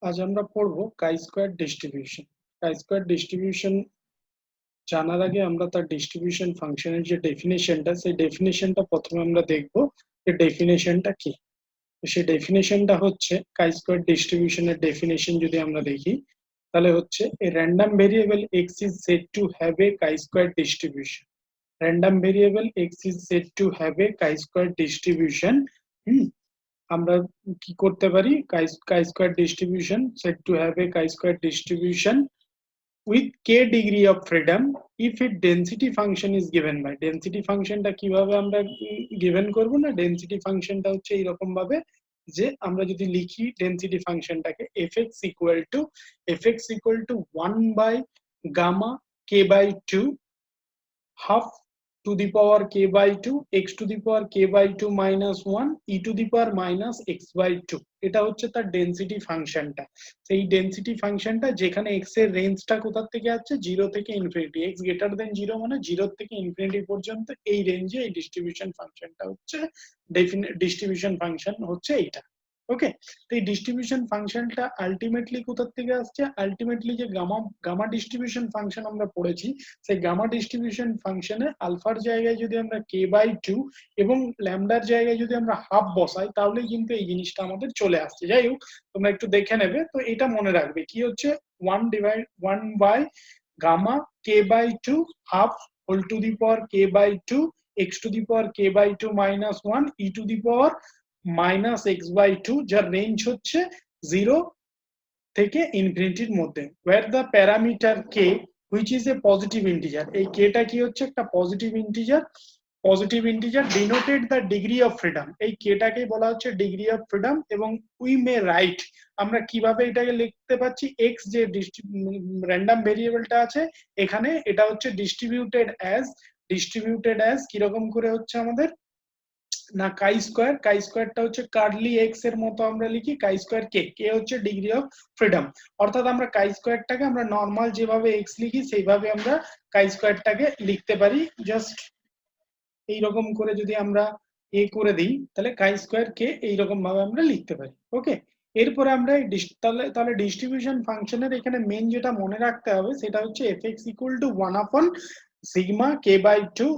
আজ আমরা পড়ব chi-square ডিস্ট্রিবিউশন। chi-square ডিস্ট্রিবিউশন জানার আগে আমরা তার ডিস্ট্রিবিউশন ফাংশনের যে ডেফিনেশনটা, সেই ডেফিনেশনটা প্রথমে আমরা দেখব যে ডেফিনেশনটা কি। সেই ডেফিনেশনটা হচ্ছে chi-square ডিস্ট্রিবিউশনের ডেফিনেশন যদি আমরা দেখি তাহলে হচ্ছে a random variable x is said to have a chi-square distribution. Random variable x is said to have a chi-square distribution. আমরা কি করতে পারি, chi-square distribution said to have a chi-square distribution with k degree of freedom if its density function is given by density ফাংশনটা কিভাবে আমরা given করব না, density ফাংশনটা হচ্ছে এরকম ভাবে যে আমরা যদি লিখি density ফাংশনটাকে fx equal to 1 by gamma k by 2 half to the power k by 2 x to the power k by 2 minus 1 e to the power minus x by 2 এটা হচ্ছে তার ডেনসিটি ফাংশনটা। সেই ডেনসিটি ফাংশনটা যেখানে x এর রেঞ্জটা কোথা থেকে আছে 0 থেকে ইনফিনিটি, x গ্রেটার দেন 0 মানে 0 থেকে ইনফিনিটি পর্যন্ত এই রেঞ্জে এই ডিস্ট্রিবিউশন ফাংশনটা হচ্ছে ডিস্ট্রিবিউশন ফাংশন হচ্ছে এইটা। ওকে, তো এই ডিস্ট্রিবিউশন ফাংশনটা আলটিমেটলি কোথা থেকে আসছে, আলটিমেটলি যে গামা ডিস্ট্রিবিউশন ফাংশন আমরা পড়েছি সেই গামা ডিস্ট্রিবিউশন ফাংশনে আলফার জায়গায় যদি আমরা k বাই 2 এবং ল্যামডার জায়গায় যদি আমরা হাফ বসাই তাহলে কিন্তু এই জিনিসটা আমাদের চলে আসছে। যাই হোক, তোমরা একটু দেখে নেবে। তো এটা মনে রাখবে কি হচ্ছে 1 by gamma k by 2 half whole to the power k by 2 x to the power k by 2 minus 1 e to the power minus x by 2, যার রেঞ্জ হচ্ছে 0 থেকে ইনফিনিটির মধ্যে, where the parameter k which is a positive integer, এই k টা কি হচ্ছে একটা positive integer denoted the degree of freedom, এই k টাকে বলা হচ্ছে ডিগ্রি অফ ফ্রিডম। এবং উই মে রাইট, আমরা কিভাবে এটাকে লিখতে পাচ্ছি, x যে র্যান্ডম ভেরিয়েবলটা আছে এখানে এটা হচ্ছে ডিস্ট্রিবিউটেড অ্যাজ কিরকম করে হচ্ছে আমাদের না chi স্কয়ারটা হচ্ছে কার্লি এক্স এর মতো আমরা লিখি chi স্কয়ার কে হচ্ছে ডিগ্রি অফ ফ্রিডম। অর্থাৎ আমরা chi স্কয়ারটাকে আমরা নরমাল যেভাবে এক্স লিখি সেইভাবে আমরা chi স্কয়ারটাকে লিখতে পারি। জাস্ট এইরকম করে যদি আমরা করে দিই তাহলে chi স্কয়ার কে এইরকম ভাবে আমরা লিখতে পারি। ওকে, এরপরে আমরা তাহলে ডিস্ট্রিবিউশন ফাংশনের এখানে মেন যেটা মনে রাখতে হবে সেটা হচ্ছে fx equal to 1 upon sigma k by 2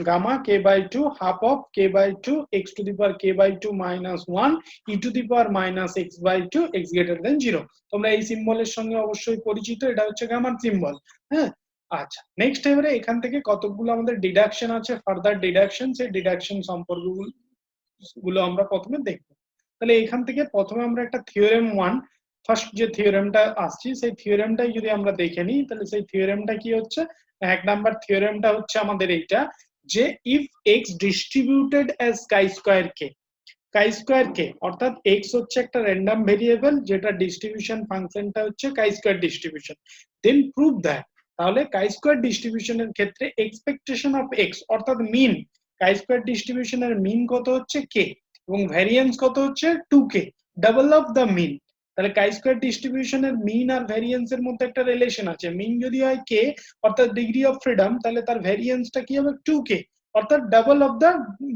gamma k by 2 half of k by 2 x to the power k by 2 minus 1 e to the power minus x by 2 x greater than 0। তোমরা এই সিম্বলের সঙ্গে অবশ্যই পরিচিত, এটা হচ্ছে গামার symbol. হ্যাঁ, আচ্ছা, next এবারে এখান থেকে কতগুলো আমাদের ডিডাকশন আছে, ফার্দার ডিডাকশন, সেই ডিডাকশন সম্পর্কগুলো আমরা প্রথমে দেখব। তাহলে এখান থেকে প্রথমে আমরা একটা থিওরেম 1 ফার্স্ট যে থিওরেমটা আসছে সেই থিওরেমটাই যদি আমরা দেখে নিই তাহলে সেই থিওরেমটা কি হচ্ছে, এক নাম্বার থিওরেমটা হচ্ছে আমাদের এইটা যে if x distributed as chi square কে অর্থাৎ x হচ্ছে একটা র্যান্ডম ভেরিয়েবল যেটা ডিস্ট্রিবিউশন ফাংশনটা হচ্ছে chi square distribution, then prove that, তাহলে chi স্কয়ার ডিস্ট্রিবিউশনের ক্ষেত্রে এক্সপেকটেশন অফ x অর্থাৎ মিন, chi স্কয়ার ডিস্ট্রিবিউশনের মিন কত হচ্ছে k এবং ভ্যারিয়েন্স কত হচ্ছে 2k, double of the mean. তাহলে chi স্কয়ার ডিস্ট্রিবিউশনের মিন আর ভ্যারিয়েন্স এর মধ্যে একটা রিলেশন আছে, মিন যদি হয় k অর্থাৎ ডিগ্রি অফ ফ্রিডম তাহলে তার ভ্যারিয়েন্সটা কি হবে 2k অর্থাৎ ডাবল অফ দ্য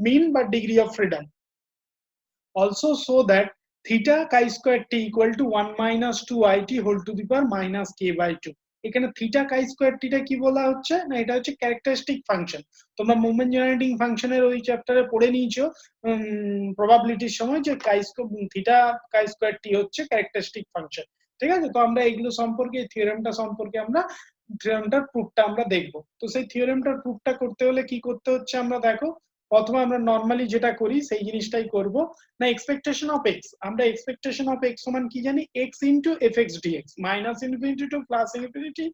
মিন বা degree of freedom. Also so that theta chi square t equal to 1 minus 2 it whole to the power minus k by 2। এখানে থিটা chi square t টা কি বলা হচ্ছে না, এটা হচ্ছে ক্যারেক্টারিস্টিক ফাংশন। তোমরা মোমেন্ট জেনারেটিং ফাংশনের ওই চ্যাপ্টারে পড়ে নিয়েছো প্রবাবিলিটির সময় যে থিটা chi square t হচ্ছে ক্যারেক্টারিস্টিক ফাংশন। ঠিক আছে, তো আমরা এইগুলো সম্পর্কে থিওরেমটা সম্পর্কে আমরা থিওরেমটার প্রুফটা আমরা দেখব। তো সেই থিওরেমটার প্রুফটা করতে হলে কি করতে হচ্ছে আমরা দেখো, প্রথমে আমরা নরমালি যেটা করি সেই জিনিসটাই করব না, এক্সপেকটেশন অফ x, আমরা এক্সপেকটেশন অফ x সমান কি জানি, x into fx dx minus infinity to plus infinity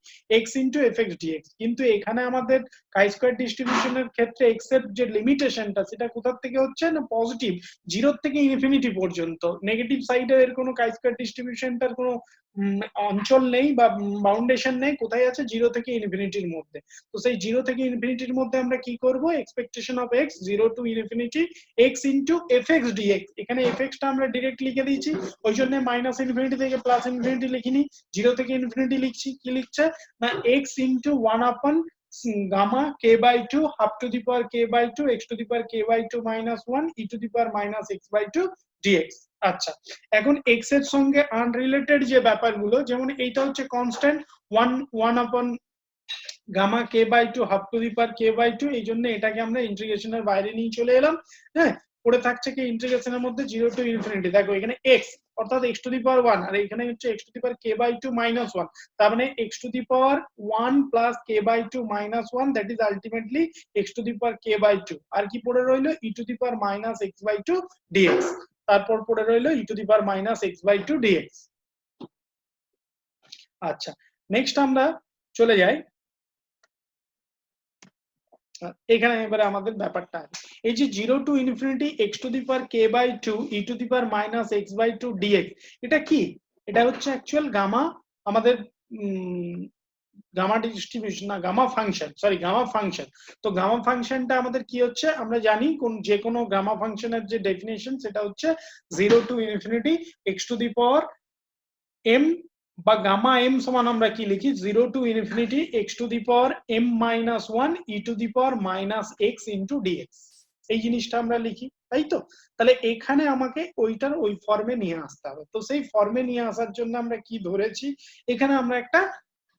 x into fx dx। কিন্তু এখানে আমাদের chi স্কয়ার ডিস্ট্রিবিউশনের ক্ষেত্রে x এর যে লিমিটেশনটা সেটা কোথা থেকে হচ্ছে না পজিটিভ, 0 থেকে ইনফিনিটি পর্যন্ত, নেগেটিভ সাইডে এর কোনো chi স্কয়ার ডিস্ট্রিবিউশনটার কোনো অঞ্চল নেই বা বাউন্ডেশন নেই, কোথায় আছে 0 থেকে ইনফিনিটির মধ্যে। তো সেই 0 থেকে ইনফিনিটির মধ্যে আমরা কি করব, expectation of x 0 to infinity x into fx dx, এখানে fx টা আমরা ডাইরেক্ট লিখে দিয়েছি ওই জন্য মাইনাস ইনফিনিটি থেকে প্লাস ইনফিনিটি লিখিনি, 0 থেকে ইনফিনিটি লিখছি, কি লিখছে না x ইনটু 1 আপন gamma k by 2 half to the power k by 2 x to the power k by 2 minus 1 e to the power minus x by 2 dx। আচ্ছা, এখন x এর সঙ্গে আনরিলেটেড যে ব্যাপারগুলো, যেমন এইটা হচ্ছে constant 1 upon gamma k by 2 half to the power k by 2, এই জন্য এটাকে আমরা ইন্টিগ্রেশনের বাইরে নিয়ে চলে এলাম। হ্যাঁ, পড়ে থাকছে কি ইন্টিগ্রেশনের মধ্যে 0 টু ইনফিনিটি। দেখো এখানে x অর্থাৎ x টু দি পাওয়ার 1, আর এখানে হচ্ছে x to the power k by 2 minus 1, তার মানে x to the power 1 plus k by 2 minus 1, that is ultimately x to the power k by 2। আর কি পড়ে রইলো e to the power minus x by 2 dx, তারপর পড়ে রইলো e to the power minus x by 2 dx। আচ্ছা, next আমরা চলে যাই এখানে। এবারে আমাদের ব্যাপারটা এই যে 0 to infinity x to the power k by 2 e to the power minus x by 2 dx, এটা কি? এটা হচ্ছে অ্যাকচুয়াল গামা, আমাদের গামা ডিস্ট্রিবিউশন না, gamma function, sorry gamma function. তো গামা ফাংশনটা আমাদের কি হচ্ছে, আমরা জানি কোন যে কোনো গামা ফাংশনের যে ডেফিনেশন সেটা হচ্ছে 0 to infinity x to the power m বা গামা m সমান আমরা কি লিখি, 0 to infinity x to the power m minus 1 e to the power minus x into dx, এই জিনিসটা আমরা লিখি, তাই তো? তাহলে এখানে আমাকে ওইটার ওই ফর্মে নিয়ে আসতে হবে। তো সেই ফর্মে নিয়ে আসার জন্য আমরা কি ধরেছি, এখানে আমরা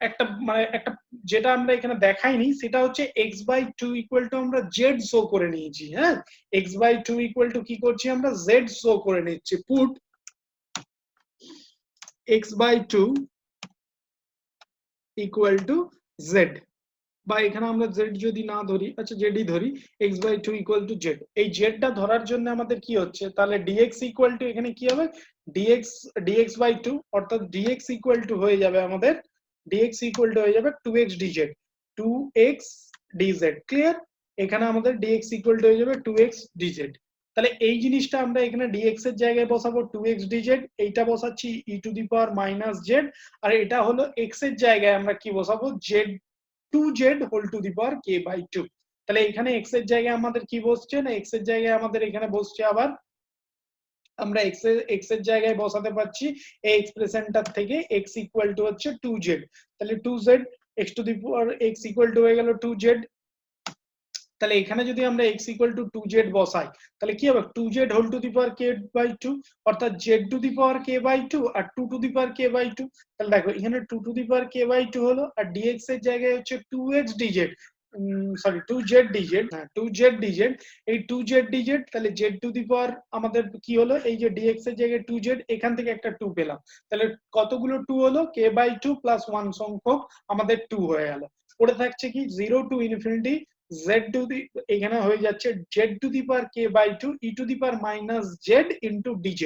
একটা মানে একটা যেটা আমরা এখানে দেখাইনি সেটা হচ্ছে x বাই 2 ইকুয়াল টু আমরা z শো করে নিয়েছি। হ্যাঁ, x বাই 2 ইকুয়াল টু কি করছি আমরা, z শো করে নিচ্ছি। Put x by 2 equal to z, বা এখানে আমরা z যদি না ধরি, আচ্ছা z ই ধরি, x by 2 equal to z। এই z টা ধরার জন্য আমাদের কি হচ্ছে, তাহলে dx equal to এখানে কি হবে, dx by 2, অর্থাৎ dx equal to হয়ে যাবে আমাদের, dx equal to হয়ে যাবে 2x dz, 2x dz, clear? এখানে আমাদের dx equal to হয়ে যাবে 2x dz। তাহলে এই জিনিসটা আমরা এখানে dx এর জায়গায় বসাবো 2x dz, এইটা বসাচ্ছি e to the power minus z, আর এটা হলো x এর জায়গায় আমরা কি বসাবো, z 2z whole to the power k by 2। তাহলে এখানে x এর জায়গায় আমাদের কি বসছে না, x এর জায়গায় আমাদের এখানে বসছে আবার আমরা x এর জায়গায় বসাতে পারছি এই এক্সপ্রেশনটার থেকে x ইকুয়াল টু হচ্ছে 2z, তাহলে 2z x to the power x equal two হয়ে গেল 2z। তাহলে এখানে যদি আমরা x ইকুয়াল টু 2z বসাই তাহলে কি হবে, 2z whole to the power k by 2, অর্থাৎ z to the power k by 2 আর 2 to the power k by 2। তাহলে দেখো এখানে 2 to the power k by 2 হলো, আর dx এর জায়গায় হচ্ছে 2x dz, sorry 2z dz, হ্যাঁ 2z dz, এই 2z dz, তাহলে z টু দি পাওয়ার আমাদের কি হলো, এই যে dx এর জায়গায় 2z, এখান থেকে একটা 2 পেলাম, তাহলে কতগুলো 2 হলো, k বাই 2 প্লাস 1 সংখ্যক আমাদের 2 হয়ে গেল। পড়ে থাকছে কি 0 to infinity z to the, এখানে হয়ে যাচ্ছে z to the power k by 2 e to the power minus z into dz।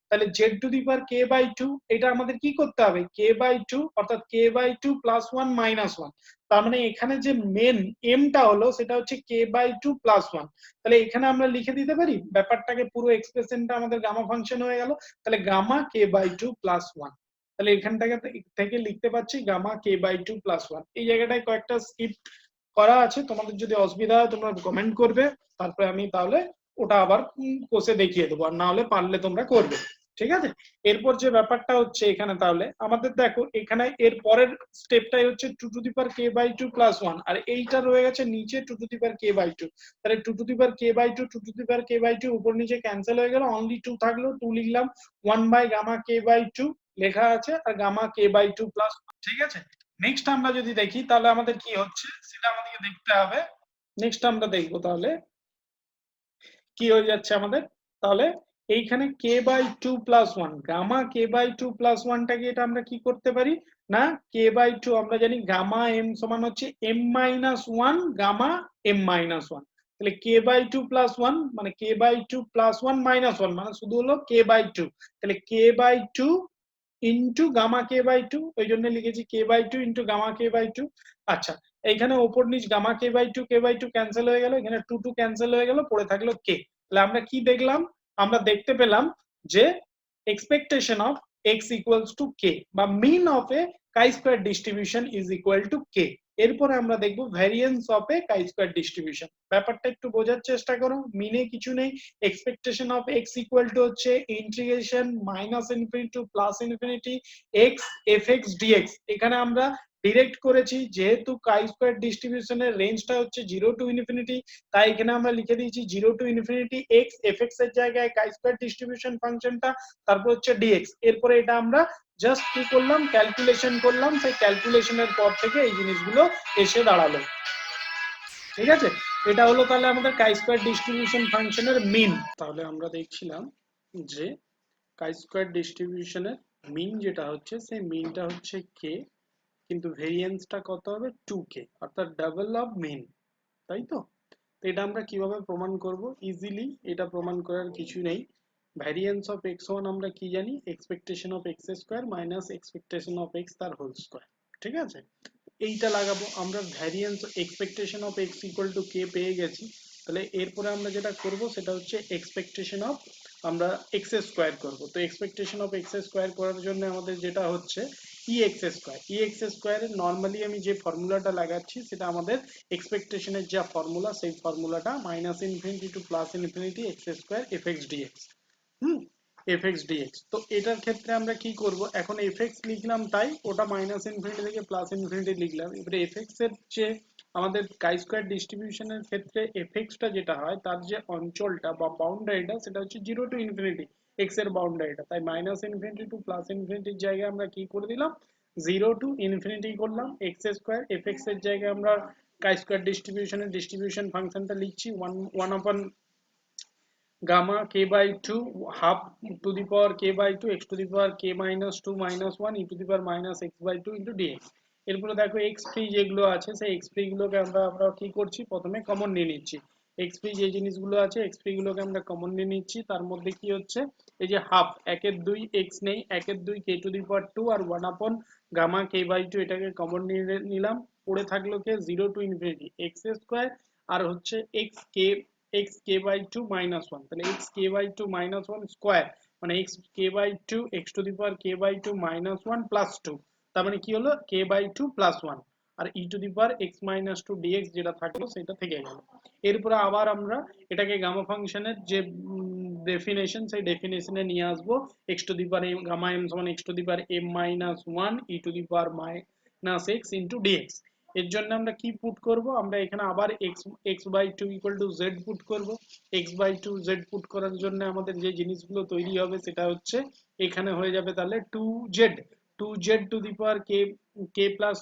তাহলে z to the power k by 2, এটা আমাদের কি করতে হবে, k বাই 2 অর্থাৎ k বাই 2 প্লাস 1 মাইনাস 1, তার মানে এখানে যে মেন m টা হলো সেটা হচ্ছে k বাই 2 প্লাস 1। তাহলে এখানে আমরা লিখে দিতে পারি ব্যাপারটাকে, পুরো এক্সপ্রেশনটা আমাদের গামা ফাংশন হয়ে গেল। তাহলে গামা k বাই 2 প্লাস 1, তাহলে এখানটাকে থেকে লিখতে পাচ্ছি গামা k বাই 2 প্লাস 1। এই জায়গাটায় কয়েকটা স্কিপ করা আছে, তোমাদের যদি অসুবিধা হয় তোমরা কমেন্ট করবে, তারপরে আমি তাহলে ওটা আবার কোষে দেখিয়ে দেবো, আর না হলে পারলে তোমরা করবে, ঠিক আছে? এরপর যে ব্যাপারটা হচ্ছে এখানে, তাহলে আমাদের দেখো এখানে এর পরের স্টেপটাই হচ্ছে 2 to the power k by 2 plus 1, আর এইটা রয়ে গেছে নিচে 2 to the power k by 2। তাহলে 2 to the power k by 2, 2 to the power k by 2 উপর নিচে ক্যান্সেল হয়ে গেল, অনলি 2 থাকলো, 2 লিখলাম, 1 বাই গামা k বাই 2 লেখা আছে, আর গামা k বাই 2 প্লাস, ঠিক আছে? নেক্সট আমরা যদি দেখি তাহলে আমাদের কি হচ্ছে সেটা আমাদেরকে দেখতে হবে। নেক্সট আমরা দেখবো তাহলে কি হয়ে যাচ্ছে আমাদের, তাহলে এইখানে k by 2 plus 1, gamma k by 2 plus 1টাকে এটা আমরা কি করতে পারি না, k বাই 2 আমরা জানি গামা m সমান হচ্ছে m minus 1 gamma m minus 1। তাহলে k বাই 2 প্লাস 1 মানে k বাই 2 প্লাস 1 মাইনাস 1 মানে শুধু হলো k বাই 2, তাহলে k by 2 into gamma k by 2, ওই জন্য লিখেছি k by 2 into gamma k by 2। আচ্ছা, এইখানে ওপর নিচ গামা k বাই 2 ক্যান্সেল হয়ে গেল, এখানে 2 2 ক্যান্সেল হয়ে গেল, পড়ে থাকলো k। তাহলে আমরা কি দেখলাম, আমরা দেখতে পেলাম যে expectation of x equals to k বা mean of a chi-square distribution is equal to k। এরপরে আমরা দেখব variance of A chi-square distribution। ব্যাপারটা একটু বোঝার চেষ্টা করো, মিনে কিছু নেই, expectation of x equal to হচ্ছে integration minus infinity to plus infinity x fx dx। এখানে আমরা ডিরেক্ট করেছি, যেহেতু কাই স্কোয়ার ডিস্ট্রিবিউশনের রেঞ্জটা হচ্ছে 0 টু ইনফিনিটি, তাই এখানে আমরা লিখে দিয়েছি 0 to infinity x, F x এর জায়গায় কাই স্কোয়ার ডিস্ট্রিবিউশন ফাংশনটা, তারপর হচ্ছে ডিএক্স। এরপরে এটা আমরা জাস্ট কি করলাম, ক্যালকুলেশন করলাম, সেই ক্যালকুলেশনের পর থেকে এই জিনিসগুলো এসে দাঁড়ালো। ঠিক আছে, এটা হলো তাহলে আমাদের কাই স্কোয়ার ডিস্ট্রিবিউশন ফাংশনের মিন। তাহলে আমরা দেখছিলাম যে কাই স্কোয়ার ডিস্ট্রিবিউশনের মিন যেটা হচ্ছে, সেই মিনটা হচ্ছে কে, কিন্তু ভেরিয়েন্সটা কত হবে 2k, অর্থাৎ ডাবল অফ মিন, তাই তো? তো এটা আমরা কিভাবে প্রমাণ করব? ইজিলি এটা প্রমাণ করার কিছু নেই। ভ্যারিয়েন্স অফ x1 আমরা কি জানি, expectation of X square minus expectation of X তার হোল স্কোয়ার। ঠিক আছে, এইটা লাগাবো আমরা। Variance expectation of X equal to কে পেয়ে গেছি, তাহলে এরপরে আমরা যেটা করব সেটা হচ্ছে এক্সপেকটেশন অফ আমরা এক্স স্কোয়ার করব। তো এক্সপেকটেশন অফ এক্স স্কোয়ার করার জন্য আমাদের যেটা হচ্ছে ই এক্স স্কোয়ার। ই এক্স স্কোয়ারের নর্মালি আমি যে ফর্মুলাটা লাগাচ্ছি সেটা আমাদের এক্সপেকটেশনের যা ফর্মুলা, সেই ফর্মুলাটা minus infinity to plus infinity x square f x dx. F x dx. তো এটার ক্ষেত্রে আমরা কি করব, এখন এফ এক্স লিখলাম তাই ওটা মাইনাস ইনফিনিটি থেকে প্লাস ইনফিনিটি লিখলাম। এবারে এফ এক্স এর যে আমাদের কাই স্কোয়ার ডিস্ট্রিবিউশনের ক্ষেত্রে এফ এক্সটা যেটা হয়, তার যে অঞ্চলটা বা বাউন্ডারিটা সেটা হচ্ছে 0 টু ইনফিনিটি, এক্স এর বাউন্ডারিটা। তাই মাইনাস ইনফিনিটি টু প্লাস ইনফিনিটির জায়গায় আমরা কি করে দিলাম, 0 টু ইনফিনিটি করলাম। এক্স স্কোয়ার এফ এক্স এর জায়গায় আমরা কাই স্কোয়ার ডিস্ট্রিবিউশনের ডিস্ট্রিবিউশন ফাংশনটা লিখছি 1 upon gamma k by 2 half to the power k by 2 x to the power k minus 2 minus 1 e to the power minus x by 2 into dx। এরপরে দেখো x free যেগুলো আছে সেই এক্স ফ্রি গুলোকে আমরা কি করছি, প্রথমে কমন নিয়ে নিচ্ছি। এক্স ফ্রি যে জিনিসগুলো আছে এক্স ফ্রি গুলোকে আমরা কমন নিয়ে নিচ্ছি। তার মধ্যে কি হচ্ছে, এই যে হাফ, একের দুই এক্স নেই, একের দুই কে two the power 2 R 1 upon gamma k by 2 এটাকে কমন নিয়ে নিলাম। পড়ে থাকলো k 0 to infinity x square আর হচ্ছে x k, x k by 2 minus 1, তাহলে x k by 2 minus 1 square মানে x k by 2 x to the power k by 2 minus 1 plus 2, তার মানে কি হলো কে বাই 2 প্লাস 1 আর e to the power x minus 2 dx যেটা থাকলো সেটা থেকে গেল। এরপরে আবার আমরা এটাকে গামা ফাংশনের যে ডেফিনেশন, সেই ডেফিনেশনে নিয়ে আসবো। X to the power gamma m সমান x to the power m minus 1 e to the power minus x into dx. এর জন্য আমরা কি পুট করব, আমরা এখানে আবার x by 2 equal to z put করব। x বাই 2 জেড পুট করার জন্য আমাদের যে জিনিসগুলো তৈরি হবে সেটা হচ্ছে এখানে হয়ে যাবে তাহলে 2z, 2z to the power k plus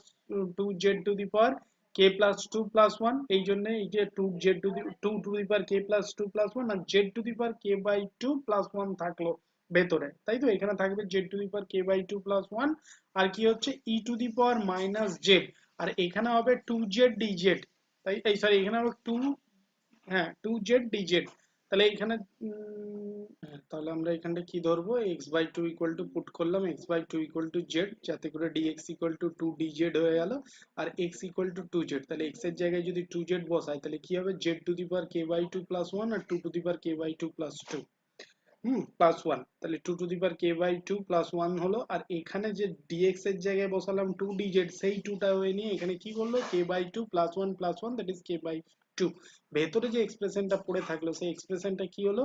2z to the power k plus 2 plus 1। এই জন্য এই যে 2z to the 2 to the power k plus 2 plus 1 আর z to the power k by 2 plus 1 থাকলো ভেতরে, তাই তো? এখানে থাকবে z to the power k by 2 plus 1 আর কি হচ্ছে e to the power minus z, আর এখানে হবে 2z dz, তাই এই সরি এখানে হবে 2, হ্যাঁ 2z dz। তাহলে এখানে তাহলে আমরা এখানটা কি ধরবো, x by 2 equal to put করলাম x by 2 equal to z, যাতে করে dx ইকুয়াল টু 2 dz হয়ে গেল আর x ইকুয়াল টু 2z। তাহলে x এর জায়গায় যদি 2z বসাই তাহলে কি হবে, z to the power k by 2 plus 1 আর 2 to the power k by 2 plus 2 plus 1, তাহলে 2 to the power k by 2 plus 1 হলো। আর এখানে যে dx এর জায়গায় বসালাম 2 dz, সেই 2 টা হয়ে নিয়ে এখানে কি করলো k by 2 plus 1 plus 1 that is k by 2। ভেতরে যে এক্সপ্রেশনটা পড়ে থাকলো সেই এক্সপ্রেশনটা কি হলো,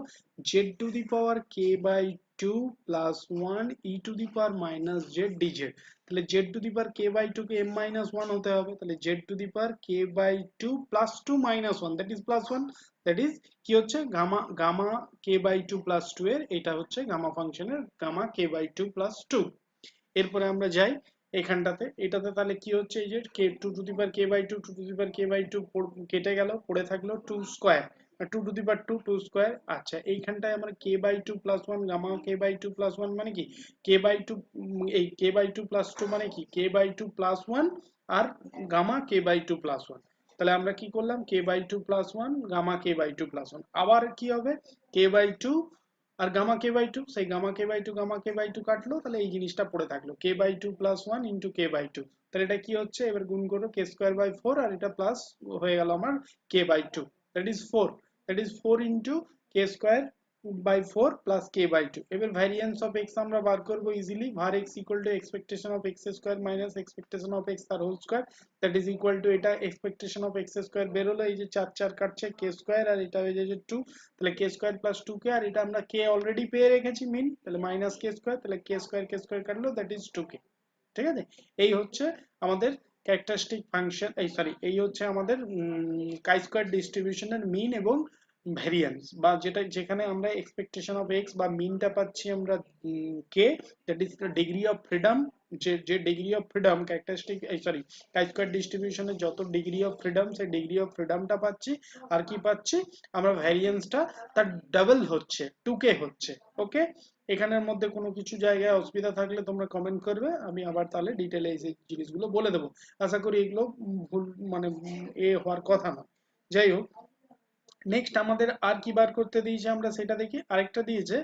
z to the power k by 2 plus 1 e to the power minus z dz। তাহলে z to the power k by 2 কে m মাইনাস 1 হতে হবে, তাহলে z to the power k by 2 plus 2 minus 1 that is plus 1, that is কি হচ্ছে gamma gamma k by 2 plus 2 এর এটা হচ্ছে গামা ফাংশনের গামা কে বাই 2 প্লাস 2। এরপরে আমরা যাই এখানটাতে, এটাতে তাহলে কি হচ্ছে, এই যে k 2 to the power k by 2 2 to the power k by 2 কেটে গেল, পড়ে থাকলো 2 square, 2 to the power 2 2 square. আচ্ছা এইখানটায় আমরা k by 2 plus 1 gamma k by 2 plus 1 মানে কি কে বাই 2, এই কে বাই 2 প্লাস 2 মানে কি কে বাই 2 প্লাস 1 আর গামা কে বাই 2 প্লাস 1। তাহলে আমরা কি করলাম, k by 2 plus 1 gamma k by 2 plus 1, আবার কি হবে k বাই 2 আর গামা k বাই 2, সেই gamma k by 2 gamma k by 2 কাটলো, তাহলে এই জিনিসটা পড়ে থাকলো k by 2 plus 1 into k by 2। তাহলে এটা কি হচ্ছে, এবার গুণ করো k স্কয়ার বাই 4 আর এটা প্লাস হয়ে গেল আমার k by 2, that is 4, that is 4 into k square by 4 plus k by 2। এবার ভ্যারিয়েন্স অফ x আমরা বার করব easily, var x equal to expectation of x square minus expectation of x তার whole square, that is equal to এটা expectation of x square বের হলো, এই যে 4 4 কাটছে k স্কয়ার আর এটা হয়ে যাচ্ছে 2, তাহলে k স্কয়ার প্লাস 2k আর এটা আমরা k অলরেডি পেয়ে রেখেছি মিন, তাহলে মাইনাস k স্কয়ার, তাহলে k স্কয়ার কাটলো দ্যাট ইজ 2k। ঠিক আছে, এই হচ্ছে আমাদের ক্যারেক্টারিস্টিক ফাংশন, এই সরি এই হচ্ছে আমাদের কাই স্কয়ার ডিস্ট্রিবিউশনের মিন এবং ভ্যারিয়েন্স, বা যেটা যেখানে আমরা এক্সপেকটেশন অফ এক্স বা মিনটা পাচ্ছি আমরা k, that is the degree of freedom. যে যে ডিগ্রি অফ ফ্রিডম ক্যারেক্টারিস্টিক এই সরি কাই স্কয়ার ডিস্ট্রিবিউশনের যত ডিগ্রি অফ ফ্রিডম, সেই ডিগ্রি অফ ফ্রিডমটা পাচ্ছি। আর কি পাচ্ছি আমরা, ভ্যারিয়েন্সটা তার ডাবল হচ্ছে, 2k হচ্ছে। ওকে, এখানের মধ্যে কোনো কিছু জায়গায় অসুবিধা থাকলে তোমরা কমেন্ট করবে, আমি আবার তাহলে ডিটেলে এই জিনিসগুলো বলে দেবো। আশা করি এগুলো ভুল মানে হওয়ার কথা না। যাই হোক, নেক্সট আমাদের আর কি বার করতে দিয়েছে আমরা সেটা দেখি। আরেকটা দিয়েছে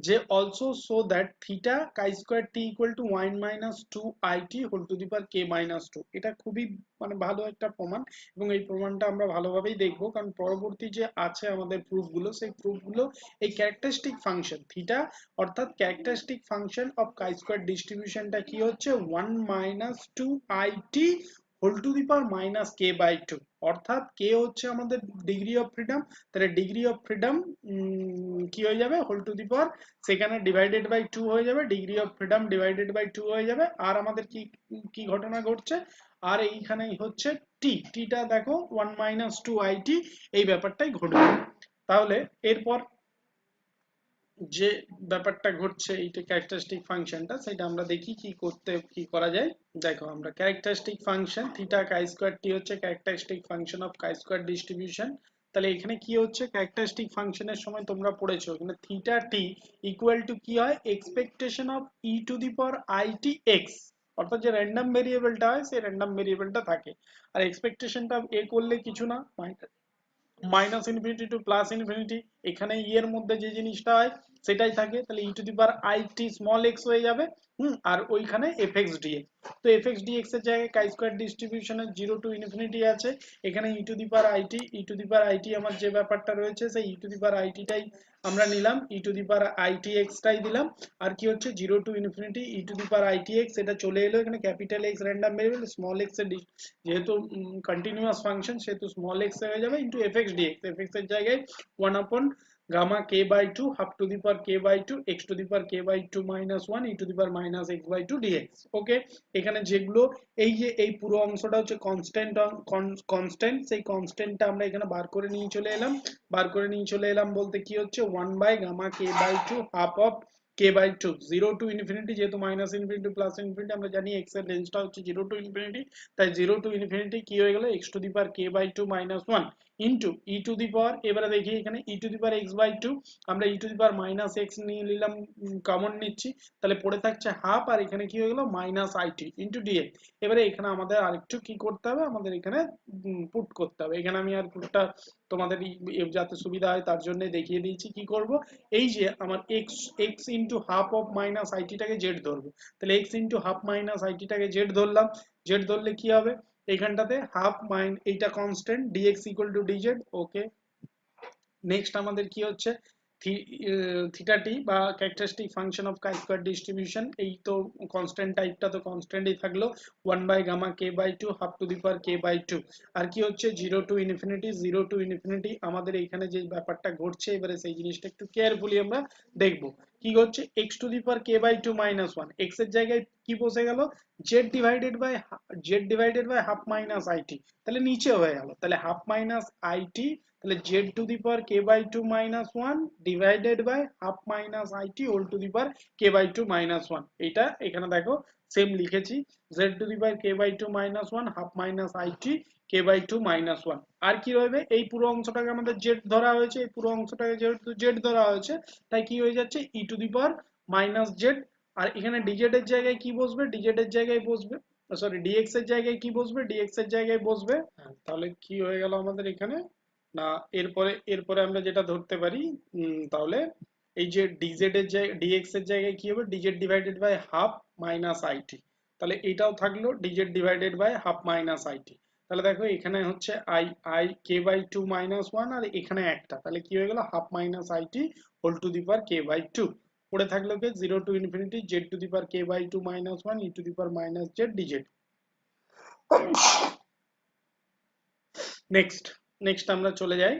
যে also so that theta chi square t equal to 1 - 2 it whole to the power k - 2। এটা খুবই মানে ভালো একটা প্রমাণ, এবং এই প্রমাণটা আমরা ভালোভাবেই দেখবো, কারণ পরবর্তী যে আছে আমাদের প্রুফগুলো, সেই প্রুফগুলো এই ক্যারেক্টারিস্টিক ফাংশন থিটা, অর্থাৎ characteristic function of chi square ডিস্ট্রিবিউশনটা কি হচ্ছে 1 - 2 it whole to the power -k/2, অর্থাৎ কে হচ্ছে আমাদের ডিগ্রি অফ ফ্রিডম, তাহলে ডিগ্রি অফ ফ্রিডম কি হয়ে যাবে হোল টু দি পাওয়ার, সেখানে ডিভাইডেড বাই 2 হয়ে যাবে, degree of freedom divided by 2 হয়ে যাবে। আর আমাদের কি কি ঘটনা ঘটছে, আর এইখানে হচ্ছে টিটা দেখো 1 - 2 it, এই ব্যাপারটাই ঘটবে। তাহলে এরপর যে ব্যাপারটা ঘটছে এইটা ক্যারেক্টারিস্টিক ফাংশনটা, সেটা আমরা দেখি কি করা যায়। দেখো আমরা characteristic function theta chi square t হচ্ছে characteristic function of chi square distribution. তাহলে এখানে কি হচ্ছে, ক্যারেক্টারিস্টিক ফাংশনের সময় তোমরা পড়েছো এখানে থিটা টি ইকুয়াল টু কি হয়, expectation of e to the power it x, অর্থাৎ যে র্যান্ডম ভেরিয়েবলটা হয় সেই র্যান্ডম ভেরিয়েবলটা থাকে। আর এক্সপেকটেশনটা এ করলে কিছু না, minus infinity to plus infinity, এখানে ই এর মধ্যে যে জিনিসটা হয় সেটাই থাকে, তাহলে e to the power it small x হয়ে যাবে। আর ওইখানে এফ এক্স ডিএক্স, তো এফ এক্স ডিএক্স এর জায়গায় কাই স্কয়ার ডিস্ট্রিবিউশনের 0 to ∞ আছে, এখানে ই টু দি পাওয়ার it আমার যে ব্যাপারটা রয়েছে সেই ই টু দি পাওয়ার it টাই আমরা নিলাম, ই টু দি পাওয়ার itx টাই দিলাম। আর কি হচ্ছে 0 to ∞ e to the power itx, এটা চলে এলো এখানে capital x random variable, small x এর যেহেতু কন্টিনিউয়াস ফাংশন সেহেতু স্মল এক্স হয়ে যাবে, into f x dx, f x এর জায়গায় 1 / gamma k/2 half to the power k/2 x to the power k/2 - 1 e to the power -x/2 dx। Okay, এখানে যেগুলো এই যে এই পুরো অংশটা হচ্ছে কনস্ট্যান্ট, সেই কনস্ট্যান্টটা আমরা এখানে বার করে নিয়ে চলে এলাম। বলতে কি হচ্ছে 1/gamma k/2 half of k/2, 0 to ∞, যেহেতু ∞ প্লাস ইনফিনিটি আমরা জানি x এর রেঞ্জটা হচ্ছে 0 to ∞, তাই 0 to ∞ কি হয়ে গেল x to the power k/2 - 1 into e to the power, এবারে দেখি এখানে ই টু দি পাওয়ার x/2, আমরা ই টু দি পাওয়ার -x নিয়ে নিলাম, কমন নিচ্ছি, তাহলে পড়ে থাকছে হাফ, আর এখানে কি হয়ে গেল -it ইনটু dx। এবারে এখানে আমাদের আরেকটু কি করতে হবে, আমাদের এখানে পুট করতে হবে। এখানে আমি আর পুটটা তোমাদের যাতে সুবিধা হয় তার জন্য দেখিয়ে দিয়েছি কি করব। এই যে আমার x into half of -it টাকে z ধরবো, তাহলে x ইনটু হাফ -it টাকে z ধরলাম, z ধরলে কি হবে এইখানটাতে হাফ এইটা constant dx equal to dz। Okay, next আমাদের কি হচ্ছে থিটা টি বা characteristic function of chi square distribution, এই তো কনস্ট্যান্ট টাইপটা তো কনস্ট্যান্টই থাকলো 1/gamma k/2 half to the power k/2। আর কি হচ্ছে 0 to ∞, আমাদের এইখানে যে ব্যাপারটা ঘটছে এবারে সেই জিনিসটা একটু কেয়ারফুলি আমরা দেখবো। কি হচ্ছে x to the power k/2 - 1, x এর জায়গায় কি বসে গেল z divided by half it, তাহলে নিচে হয়ে গেল, তাহলে হাফ it, তাহলে z to the power k/2 - 1 divided by half it whole to the power k/2 - 1। এটা এখানে দেখো সেম লিখেছি, z to the power k/2 - 1 half it k/2 - 1। আর কি রইবে, এই পুরো অংশটাকে আমাদের z ধরা হয়েছে, এই পুরো অংশটাকে যেহেতু z ধরা হয়েছে তাই কি হয়ে যাচ্ছে e to the power -z। আর এখানে dz এর জায়গায় কি বসবে, dz এর জায়গায় বসবে সরি dx এর জায়গায় কি বসবে, dx এর জায়গায় বসবে। তাহলে কি হয়ে গেল আমাদের এখানে না, এরপরে আমরা যেটা ধরতে পারি তাহলে এই যে dz এর জায়গায় dx এর জায়গায় কি হবে, dz divided by half it, তাহলে এটাও থাকলো dz divided by half it। তাহলে দেখো এখানে হচ্ছে i k/2 - 1, আর এখানে একটা, তাহলে কি হয়ে গেল half it whole to the power k/2। পড়ে থাকলো কি 0 to ∞, z to the power k/2 - 1 e to the power -z dz। Next আমরা চলে যাই।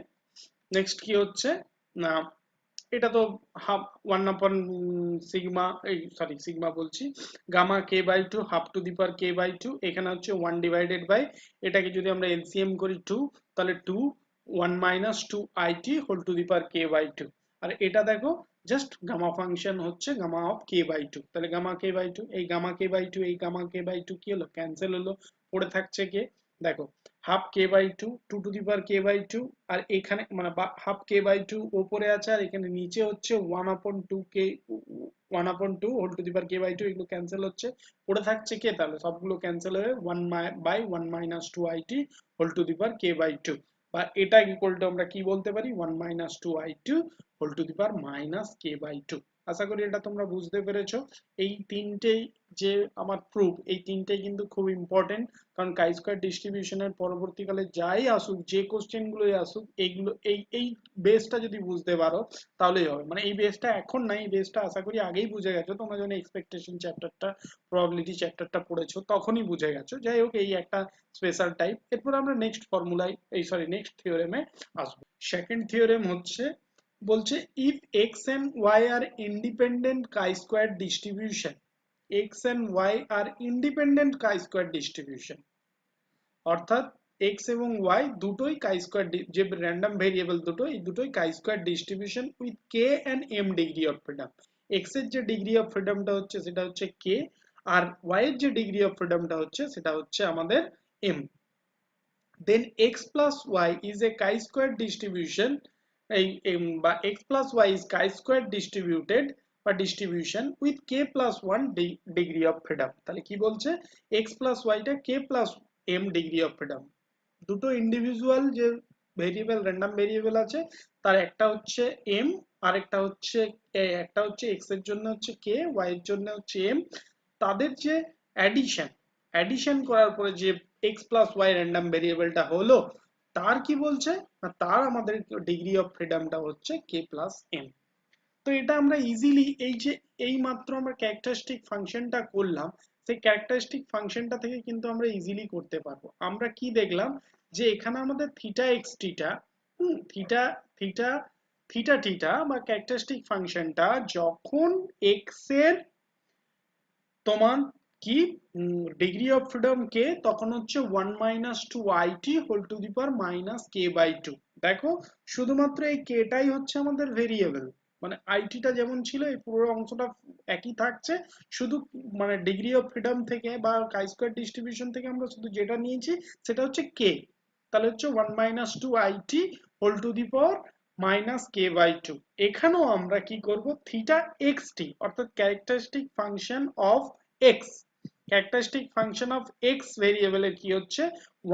নেক্সট কি হচ্ছে না, এটা তো হাফ 1/, সিগমা, এই সরি সিগমা বলছি, gamma k by 2 half to the power k by 2, এখানে হচ্ছে 1 ডিভাইডেড বাই, এটাকে যদি আমরা এলসিএম করি 2, তাহলে 2 1 minus 2 IT whole to the power k by 2। আর এটা দেখো জাস্ট গামা ফাংশন হচ্ছে গামা অফ কে বাই 2, তাহলে গামা কে বাই 2, এই গামা কে বাই 2 এই গামা কে বাই 2 কি হলো, ক্যান্সেল হলো, পড়ে থাকছে কে, দেখো half k by 2 2 to the power k by 2, আর এখানে মানে হাফ কে বাই 2 উপরে আছে, আর এখানে নিচে হচ্ছে 1/2 k 1/2 whole to the power k by 2, এগুলো ক্যান্সেল হচ্ছে, পড়ে থাকছে কে, তাহলে সবগুলো ক্যান্সেল হয়ে 1/1 minus 2 IT whole to the power k by 2, বা এটা ইকুয়াল টু আমরা কি বলতে পারি 1 মাইনাস 2 আই2 whole to the power minus K by 2। আশা করি এটা তোমরা বুঝতে পেরেছো। এই তিনটেই যে আমার প্রুফ, এই তিনটেই কিন্তু খুব ইম্পর্টেন্ট, কারণ কাই স্কয়ার ডিস্ট্রিবিউশনের পরবর্তীকালে যাই আসুক, যে কোশ্চেন গুলোই আসুক, এইগুলো এই বেসটা যদি বুঝতে পারো তাহলেই হবে। মানে এই বেসটা এখন নাই, এই বেসটা আশা করি আগেই বুঝে গেছো তোমরা, যখন এক্সপেকটেশন চ্যাপ্টারটা, প্রবাবিলিটি চ্যাপ্টারটা পড়েছো তখনই বুঝে গেছো। যাই হোক, এই একটা স্পেশাল টাইপ। এরপর আমরা নেক্সট ফর্মুলায়, এই সরি নেক্সট থিওরেমে আসবো। সেকেন্ড থিওরেম হচ্ছে, বলছে if x and y are independent chi square distribution, x and y are independent chi square distribution, অর্থাৎ এক্স এবং ওয়াই দুটোই কাই স্কয়ার, যে র্যান্ডম ভেরিয়েবল দুটো, এই দুটোই chi square distribution with k and m degree of freedom. X এর যে degree of ফ্রিডমটা হচ্ছে সেটা হচ্ছে কে, আর ওয়াই এর যে ডিগ্রি অফ ফ্রিডমটা হচ্ছে সেটা হচ্ছে আমাদের m. Then x plus y is a chi square distribution, এই বা x plus y is chi square distributed বা distribution with k plus 1 degree of freedom. তাহলে কি বলছে, এক্স প্লাস ওয়াইটা k plus m degree of freedom, দুটো individual যে variable, random variable আছে, তার একটা হচ্ছে এম, আর একটা হচ্ছে একটা হচ্ছে এক্স এর জন্য হচ্ছে কে, ওয়াই এর জন্য হচ্ছে এম, তাদের যে অ্যাডিশন, অ্যাডিশন করার পরে যে এক্স প্লাস ওয়াই র্যান্ডম ভেরিয়েবলটা হলো, তার কি বলছে না, তার আমাদের ডিগ্রি অফ ফ্রিডমটা হচ্ছে কে প্লাস এম। তো এটা আমরা ইজিলি, এই যে এই মাত্র আমরা ক্যারেক্টারিস্টিক ফাংশনটা করলাম, সেই ক্যারেক্টারিস্টিক ফাংশনটা থেকে কিন্তু আমরা ইজিলি করতে পারবো। আমরা কি দেখলাম, যে এখানে আমাদের theta x theta, theta theta theta theta বা ক্যারেক্টারিস্টিক ফাংশনটা যখন এক্স এর তোমার কি ডিগ্রি অফ ফ্রিডম কে, তখন হচ্ছে 1 minus 2 IT whole to the power minus K by 2। দেখো শুধুমাত্র এই কেটাই হচ্ছে আমাদের ভেরিয়েবল, মানে আইটিটা যেমন ছিল এই পুরো অংশটা একই থাকছে, শুধু মানে ডিগ্রি অফ ফ্রিডম থেকে বা কাই স্কয়ার ডিস্ট্রিবিউশন থেকে আমরা শুধু যেটা নিয়েছি সেটা হচ্ছে কে। তাহলে হচ্ছে 1 minus 2 IT whole to the power minus K by 2। এখানেও আমরা কি করব, থিটা এক্স টি অর্থাৎ characteristic function of x, characteristic function of x ভেরিয়েবলের কি হচ্ছে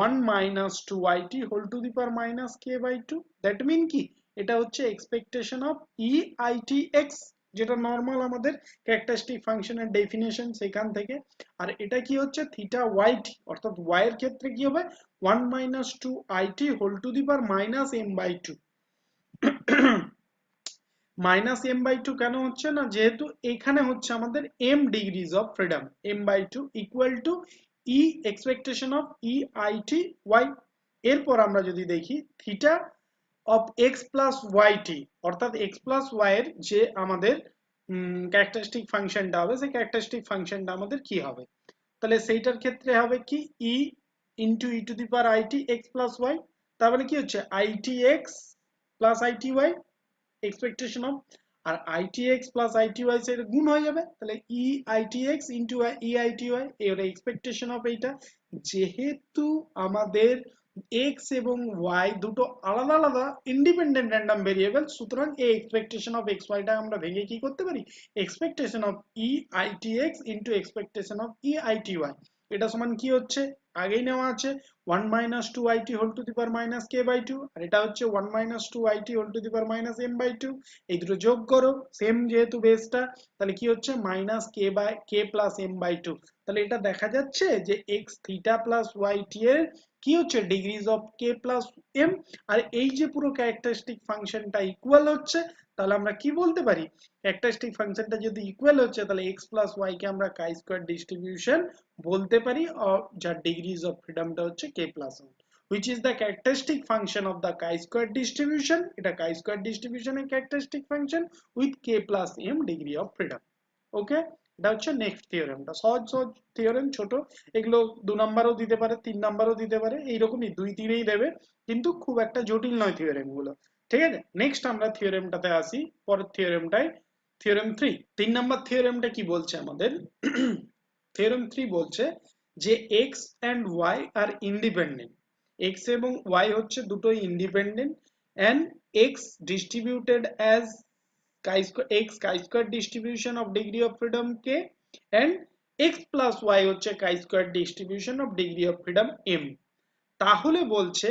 1 minus 2 IT whole to the power minus K by 2। That mean কি, এটা হচ্ছে expectation of e it x, যেটা নর্মাল আমাদের ক্যারেক্টারিস্টিক ফাংশনের ডেফিনেশন সেখান থেকে। আর এটা কি হচ্ছে থিটা ওয়াই টি, অর্থাৎ ওয়াই এর ক্ষেত্রে কি হবে 1 minus 2 IT whole to the power minus m by 2। Minus m by 2 কেন হচ্ছে না, যেহেতু এখানে হচ্ছে আমাদের m degrees of freedom, m by 2 equal to e expectation of e i t y. এরপর আমরা যদি দেখি theta of x plus y t, অর্থাৎ এক্স প্লাস ওয়াই এর যে আমাদের ক্যারেক্টারিস্টিক ফাংশনটা হবে, সেই ক্যারেক্টারিস্টিক ফাংশনটা আমাদের কি হবে, তাহলে সেইটার ক্ষেত্রে হবে কি e into e to the power it x plus y. তার মানে কি হচ্ছে it x plus it y expectation of, আর আইটিএক্স প্লাস আইটিওয়াই এর গুণ হয়ে যাবে, তাহলে ই আইটিএক্স ইন্টু ই আইটিওয়াই এর এক্সপেকটেশন অফ এইটা। যেহেতু আমাদের এক্স এবং ওয়াই দুটো আলাদা আলাদা ইন্ডিপেন্ডেন্ট র্যান্ডম ভেরিয়েবল, সুতরাং এই এক্সপেকটেশন অফ এক্স ওয়াইটা আমরা ভেঙে কি করতে পারি, expectation of e i t x into expectation of e i t y, এটা সমান কি হচ্ছে আগেই নেওয়া আছে 1 minus 2 IT whole to the power minus K by 2, আর এটা হচ্ছে 1 minus 2 IT whole to the power minus m by 2। এই দুটো যোগ করো, সেম যেহেতু বেসটা, তাহলে কি হচ্ছে minus K by k plus m by 2। তাহলে এটা দেখা যাচ্ছে যে x theta plus y t এর কি হচ্ছে degrees of k plus m, আর এই যে পুরো ক্যারেক্টারিস্টিক ফাংশনটা ইকুয়াল হচ্ছে, তাহলে আমরা কি বলতে পারি, ক্যারেক্টারিস্টিক ফাংশনটা যদি ইকুয়াল হচ্ছে তাহলে এক্স প্লাস ওয়াই কে আমরা কাই স্কয়ার ডিস্ট্রিবিউশন বলতে পারি, যার ডিগ্রিজ অফ ফ্রিডমটা হচ্ছে k plus one. which is the characteristic function of the chi-square distribution, এটা chi-square distribution এর characteristic function with k plus m degree of freedom. ওকে, এটা হচ্ছে নেক্সট থিওরেমটা। সহজ সহজ থিওরেম, ছোট, এগুলো 2 নাম্বারও দিতে পারে, 3 নাম্বারও দিতে পারে, এইরকমই 2-3 দেবে, কিন্তু খুব একটা জটিল নয় থিওরেম গুলো। ঠিক আছে, নেক্সট আমরা থিওরেমটাতে আসি, পরের থিওরেমটাই, থিওরেম 3। 3 নাম্বার থিওরেমটা কি বলছে আমাদের? থিওরেম 3 বলছে যে x and y আর ইন্ডিপেন্ডেন্ট, x এবং y হচ্ছে দুটোই independent, and x distributed as chi-square distribution of degree of freedom k, and x plus y হচ্ছে chi-square distribution of degree of freedom m। তাহলে বলছে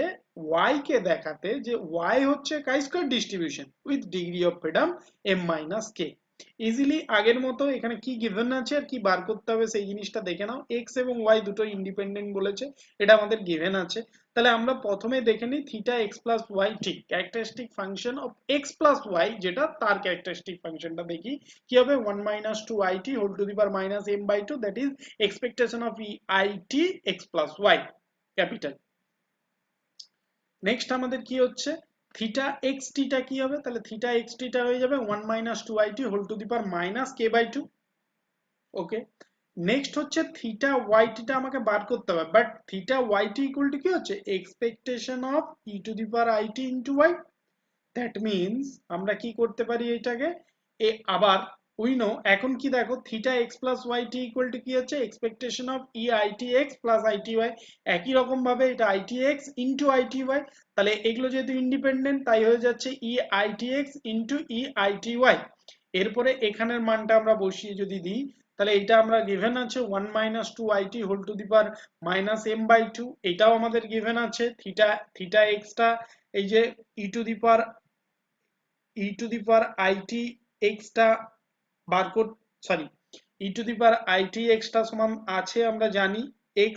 y কে দেখাতে যে y হচ্ছে chi-square distribution with degree of freedom m minus k। Easily আগের মতো এখানে কি গিভেন আছে আর কি বার করতে হবে সেই জিনিসটা দেখে নাও। x এবং y দুটো ইন্ডিপেন্ডেন্ট বলেছে, এটা আমাদের গিভেন আছে। তাহলে আমরা প্রথমে দেখে নিই থিটা x প্লাস y, ঠিক characteristic function of x plus y, যেটা তার ক্যারেক্টারিস্টিক ফাংশনটা দেখি কি হবে, 1 minus 2 it whole to the power minus m by 2, that is expectation of it x plus y capital. Next আমাদের কি হচ্ছে, থিটা এক্স টিটা কি হবে, তাহলে থিটা এক্স টিটা হয়ে যাবে 1 minus 2 it whole to the power minus k by 2। Okay, next হচ্ছে থিটা ওয়াই টিটা আমাকে বার করতে হবে, but theta y t equal to কি হচ্ছে, expectation of e to the power i t into y. That means আমরা কি করতে পারি এটাকে, আবার উই নো, এখন কি দেখো theta x plus y t equal to কি হচ্ছে, expectation of e i t x plus i t y. একই রকম ভাবে এটা i t x into i t y, তাহলে এগুলো যেহেতু ইন্ডিপেন্ডেন্ট তাই হয়ে যাচ্ছে e i t x into e i t y. এরপরে এখানের মানটা আমরা বসিয়ে যদি দিই, তাহলে এটা আমরা গিভেন আছে 1 minus 2 it whole to the power minus m by 2, এটাও আমাদের গিভেন আছে। থিটা থিটা এক্সটা এই যে e to the power it x টা বার কর, sorry e to the power it x টা সমান আছে আমরা জানি x,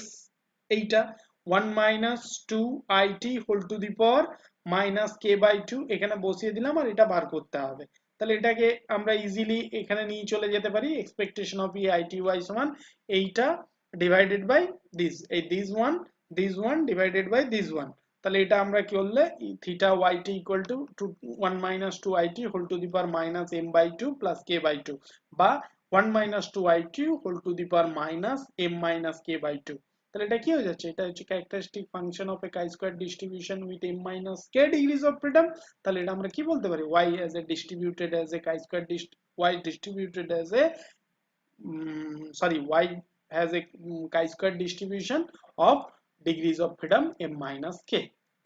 এইটা 1 minus 2 it whole to the power minus k by 2 এখানে বসিয়ে দিলাম, আর এটা বার করতে হবে। তাহলে এটাকে আমরা ইজিলি এখানে নিয়ে চলে যেতে পারি, expectation of e i t y সমান এইটা ডিভাইডেড বাই দিস, এই this one divided by this one. তাহলে এটা আমরা কি করলে theta y t equal to 1 minus 2 it whole to the power minus m by 2 plus k by 2, বা 1 minus 2 it whole to the power minus m minus k by 2। তাহলে এটা কি হয়ে যাচ্ছে, এটা হচ্ছে characteristic function of A chi-square distribution with m minus k degrees of freedom. তাহলে এটা আমরা কি বলতে পারি, y as a distributed as a chi-square y distributed as a y has a chi-square distribution of degrees of freedom m minus k।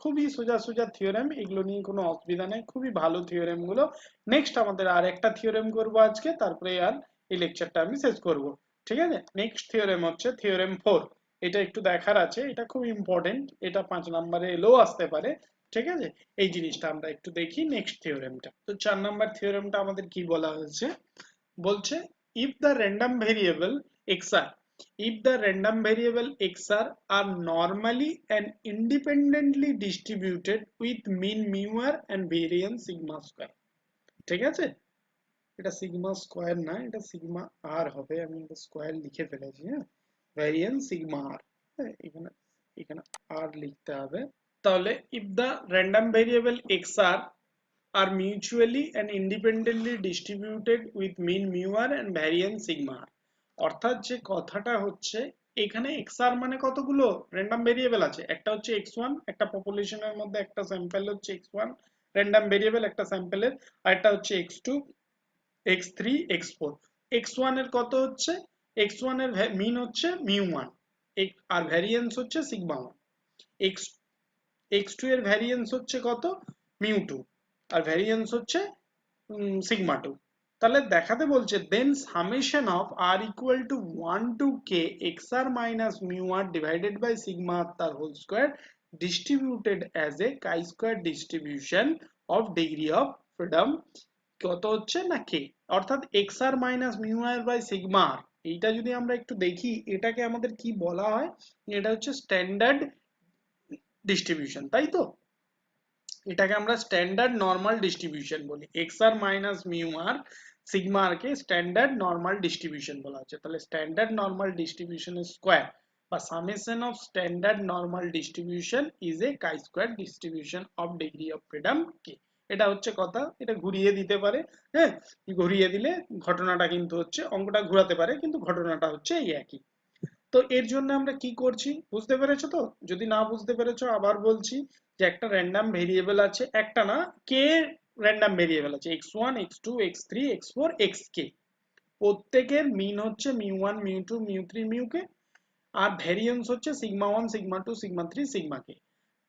খুবই সোজা সোজা theorem, এগুলো নিয়ে কোনো অসুবিধা নেই, খুবই ভালো থিওরেম গুলো। নেক্সট আমাদের আর একটা থিওরেম করব আজকে, তারপরে আর এই লেকচারটা আমি শেষ করব। ঠিক আছে, নেক্সট থিওরেম হচ্ছে থিওরেম 4। এটা একটু দেখার আছে, এটা খুব ইম্পর্টেন্ট, এটা 5 নম্বরে এলেও আসতে পারে। ঠিক আছে, এই জিনিসটা আমরা একটু দেখি নেক্সট থিওরেমটা। তো 4 নাম্বার থিওরেমটা আমাদের কি বলা হয়েছে, বলছে if the random variable xr, if the random variable xr are normally and independently distributed with mean mu r and variance sigma square। ঠিক আছে, এটা সিগমা স্কয়ার না, এটা সিগমা আর হবে, আমি এটা স্কয়ার লিখে ফেলেছি। হ্যাঁ, ভ্যারিয়েন্স সিগমা আর, এখানে এখানে আর লিখতে হবে। তাহলে if the random variable xr are mutually and independently distributed with mean mu r and variance sigma r, অর্থাৎ যে কথাটা হচ্ছে এখানে xr মানে কতগুলো র্যান্ডম ভেরিয়েবল আছে, একটা হচ্ছে x1, একটা পপুলেশনের মধ্যে একটা স্যাম্পল হচ্ছে x1 র্যান্ডম ভেরিয়েবল একটা স্যাম্পলের, আর একটা হচ্ছে x2, x3, x4। x1 এর কত হচ্ছে, x1 এর মিন হচ্ছে mu1, আর ভ্যারিয়েন্স হচ্ছে সিগমা 1, x x2 এর ভ্যারিয়েন্স হচ্ছে কত, mu2, আর ভ্যারিয়েন্স হচ্ছে সিগমা 2। তাহলে দেখাতে বলছে then summation of r equal to 1 to k xr minus mu r divided by sigma r তার whole square distributed as a chi square distribution of degree of freedom কত হচ্ছে না k, অর্থাৎ xr minus mu r by sigma r। এইটা যদি আমরা একটু দেখি এটাকে আমাদের কি বলা হয়, এটা হচ্ছে স্ট্যান্ডার্ড ডিস্ট্রিবিউশন, তাই তো, এটাকে আমরা স্ট্যান্ডার্ড নরমাল ডিস্ট্রিবিউশন বলি। xr মাইনাস মিউ আর সিগমা আর কে স্ট্যান্ডার্ড নরমাল ডিস্ট্রিবিউশন বলা হচ্ছে। তাহলে স্ট্যান্ডার্ড নরমাল ডিস্ট্রিবিউশনের স্কয়ার বা summation of standard normal distribution is a chi-square distribution of degree of freedom k। এটা হচ্ছে কথা, এটা ঘুরিয়ে দিতে পারে, হ্যাঁ, ঘুরিয়ে দিলে ঘটনাটা কিন্তু হচ্ছে, অঙ্কটা ঘোরাতে পারে কিন্তু ঘটনাটা হচ্ছে এই একই। তো এর জন্য আমরা কি করছি বুঝতে পেরেছো তো? যদি না বুঝতে পেরেছো আবার বলছি, যে একটা র্যান্ডম ভেরিয়েবল আছে, একটা না, কে র্যান্ডম ভেরিয়েবল আছে, x1 x2 x3 x4 xk, প্রত্যেকের মিন হচ্ছে μ1 μ2 μ3 μk, আর ভ্যারিয়েন্স হচ্ছে sigma 1 sigma 2 sigma 3 sigma k.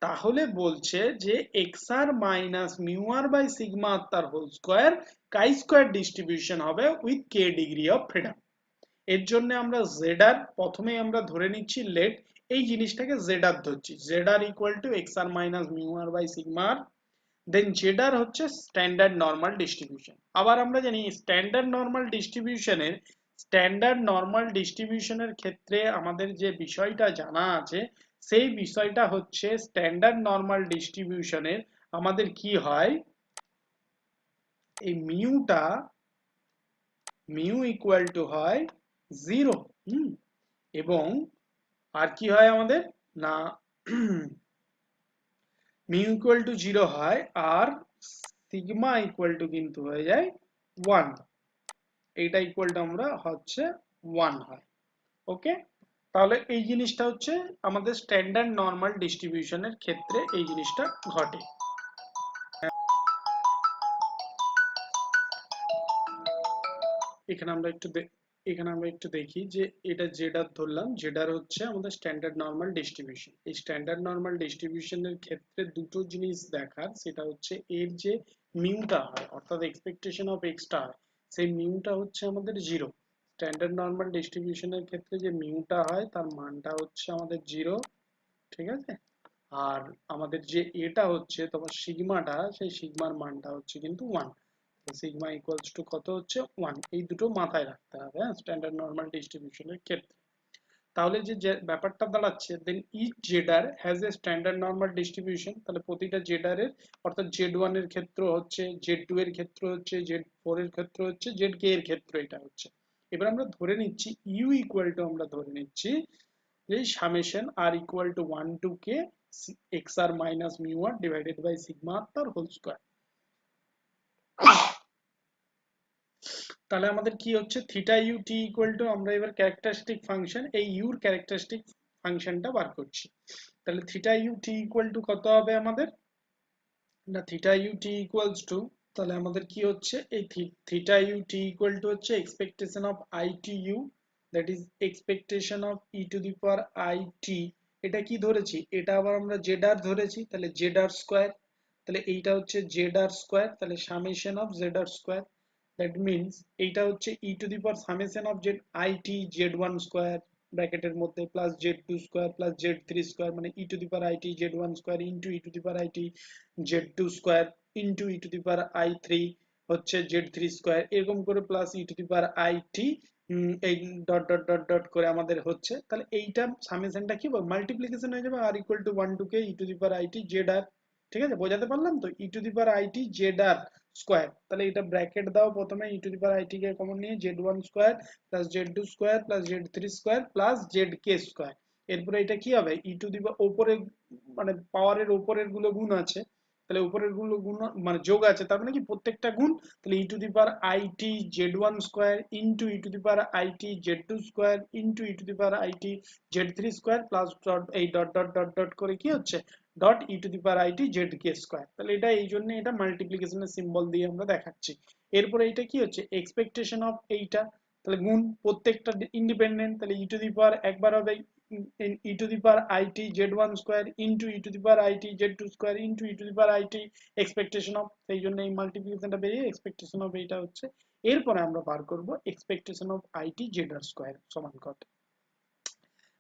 তাহলে বলছে যে xr minus μr by sigma r তার whole square chi square distribution হবে with k degree of freedom. এর জন্য আমরা zr প্রথমেই আমরা ধরে নিচ্ছি লেট, এই জিনিসটাকে zr ধরছি, zr equal to xr minus μr by sigma r, then zr হচ্ছে স্ট্যান্ডার্ড নরমাল ডিস্ট্রিবিউশন। আবার আমরা জানি স্ট্যান্ডার্ড নরমাল ডিস্ট্রিবিউশনের ক্ষেত্রে আমাদের যে বিষয়টা জানা আছে, সেই বিষয়টা হচ্ছে স্ট্যান্ডার্ড নরমাল ডিস্ট্রিবিউশনের আমাদের কি হয়, এই মিউ ইকুয়াল টু হয় 0, এবং আর কি হয় আমাদের না মিউ ইকুয়াল টু 0 হয়, আর সিগমা ইকুয়াল টু কিন্তু হয়ে যায় 1, এইটা ইকুয়াল টু আমরা হচ্ছে 1 হয়। ওকে, তাহলে এই জিনিসটা হচ্ছে আমাদের স্ট্যান্ডার্ড নরমাল ডিস্ট্রিবিউশনের ক্ষেত্রে এই জিনিসটা ঘটে। এখানে আমরা একটু দেখি যে এটা জেডার ধরলাম, জেডার হচ্ছে আমাদের স্ট্যান্ডার্ড নরমাল ডিস্ট্রিবিউশন। এই স্ট্যান্ডার্ড নরমাল ডিস্ট্রিবিউশনের ক্ষেত্রে দুটো জিনিস দেখার, সেটা হচ্ছে এর যে মিউটা হয় অর্থাৎ এক্সপেকটেশন অফ এক্সটা হয়, সেই মিউটা হচ্ছে আমাদের 0। স্ট্যান্ডার্ড নরমাল ডিস্ট্রিবিউশনের ক্ষেত্রে যে মিউটা হয় তার মানটা হচ্ছে আমাদের 0, ঠিক আছে। আর আমাদের যে এটা হচ্ছে তোমার সিগমাটা, সেই সিগমার মানটা হচ্ছে কিন্তু 1। সিগমা ইকুয়ালস টু কত হচ্ছে 1, এই দুটো মাথায় রাখতে হবে স্ট্যান্ডার্ড নরমাল ডিস্ট্রিবিউশনের ক্ষেত্রে। তাহলে যে ব্যাপারটা দাঁড়াচ্ছে, then each z r has a standard normal distribution, তাহলে প্রতিটা জেডারের অর্থাৎ z1 এর ক্ষেত্র হচ্ছে, z2 এর ক্ষেত্র হচ্ছে, z4 এর ক্ষেত্র হচ্ছে, zk এর ক্ষেত্র এটা হচ্ছে। এবার আমরা ধরে নিচ্ছি u ইকুয়াল টু, আমরা ধরে নিচ্ছি যে summation r equal to 1 to k xr minus μr divided by sigma r তার হোল স্কয়ার। তাহলে আমাদের কি হচ্ছে theta u t equal to, আমরা এবার ক্যারেক্টারিস্টিক ফাংশন এই ইউর ক্যারেক্টারিস্টিক ফাংশনটা বার করছি। তাহলে theta u t equal to কত হবে আমাদের না, theta u t equals to, তাহলে আমাদের কি হচ্ছে এই theta u t equal to হচ্ছে expectation of i T U, that is expectation of e to the power i t. এটা কি ধরেছি, এটা আবার আমরা জেড আর ধরেছি, তাহলে জেড আর স্কোয়ার, তাহলে এইটা হচ্ছে জেড আর স্কোয়ার, তাহলে summation of z r square, that means এইটা হচ্ছে e to the power summation of z i t z one square ব্র্যাকেটের মধ্যে plus z two square plus z three square, মানে e to the power i t z one square into e to the power i t z2 square into e to the power i3 হচ্ছে z3 square, এরকম করে plus E to the power it এই dot dot dot dot করে আমাদের হচ্ছে। তাহলে এইটা সামেশনটা কি হবে, মাল্টিপ্লিকেশন হয়ে যাবে, r equal to 1 to k e to the power it zr। ঠিক আছে, বোঝাতে পারলাম তো, e to the power it zr square. তাহলে এটা ব্র্যাকেট দাও প্রথমে, e to the power it কে কমন নিয়ে z1 square plus z2 square plus z3 square plus zk square. এরপরে এটা কি হবে, ই টু দি উপরে মানে পাওয়ারের উপরের গুলো গুণ আছে, তাহলে উপরের গুলো গুণ মানে যোগ আছে, তার মানে কি প্রত্যেকটা গুণ, তাহলে e to the power it z1 square into e to the power it z2 square into e to the power it z3 square plus dot এই ডট ডট ডট ডট করে কি হচ্ছে dot e to the power it zk square. তাহলে এটা এই জন্য এটা মাল্টিপ্লিকেশনের symbol দিয়ে আমরা দেখাচ্ছি। এরপরে এটা কি হচ্ছে এক্সপেকটেশন অফ এইটা, তাহলে গুণ প্রত্যেকটা ইন্ডিপেন্ডেন্ট, তাহলে ই টু দি পাওয়ার একবার হবে e to the power it z1 square into e to the power it z2 square into e to the power it expectation of, সেই জন্য এই মাল্টিপ্লিকেশনটা বেরিয়ে এক্সপেকটেশন অফ এইটা হচ্ছে। এরপরে আমরা বার করব expectation of it zr square সমান কত,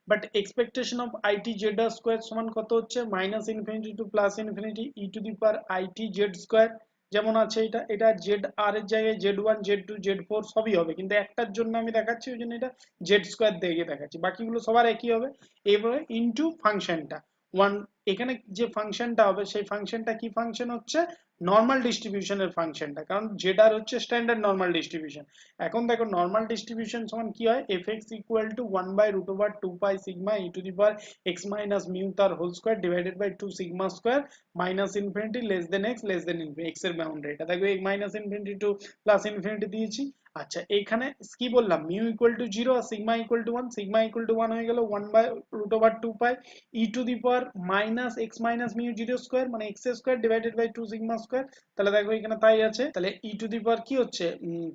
but expectation of it zr square সমান কত হচ্ছে minus infinity to plus infinity e to the power it z square, যেমন আছে এটা, এটা জেড আর এর জায়গায় z1 z2 z4 সবই হবে, কিন্তু একটার জন্য আমি দেখাচ্ছি ওই জন্য এটা জেড স্কয়ার দিয়ে দেখাচ্ছি, বাকিগুলো সবার একই হবে। এবারে ইনটু ফাংশনটা 1, এখানে যে ফাংশনটা হবে সেই ফাংশনটা কি ফাংশন হচ্ছে নর্মাল ডিস্ট্রিবিউশনের ফাংশনটা, কারণ জেডার হচ্ছে স্ট্যান্ডার্ড নর্মাল ডিস্ট্রিবিউশন। এখন দেখো নর্মাল ডিস্ট্রিবিউশন সমান কি হয়, fx equal to 1/√2 pi sigma e to the power x minus mu তার whole square divided by 2 sigma square minus infinity less than x less than infinity, x এর boundary এটা দেখো minus infinity to plus infinity দিয়েছি। আচ্ছা এখানে কি বললাম, mu equal to 0 আর sigma equal to 1, sigma equal to 1 হয়ে গেল 1/√2 pi e to the power minus x minus mu zero square মানে x square divided by 2 sigma square. তাহলে দেখো এখানে তাই আছে, তাহলে ই টু দি পাওয়ার কি হচ্ছে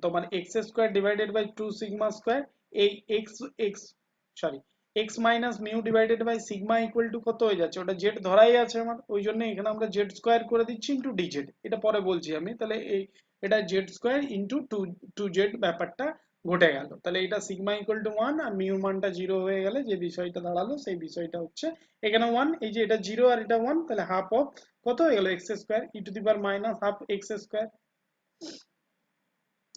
তোমার x square divided by 2 sigma square, এই x x sorry x minus mu divided by sigma equal to কত হয়ে যাচ্ছে, ওটা জেড ধরাই আছে আমার, ওই জন্য এখানে আমরা জেড স্কোয়ার করে দিচ্ছি ইন্টু ডিজেড, এটা পরে বলছি আমি। তাহলে এই এটা z square into two z ব্যাপারটা ঘটে গেল। তাহলে এটা সিগমা ইকুয়াল টু 1 আর মিউ মানটা 0 হয়ে গেলে যে বিষয়টা দাঁড়ালো সেই বিষয়টা হচ্ছে এখানে 1, এই যে এটা 0 আর এটা 1, তাহলে হাফ অফ কত হয়ে গেল x square E to the power minus half x square.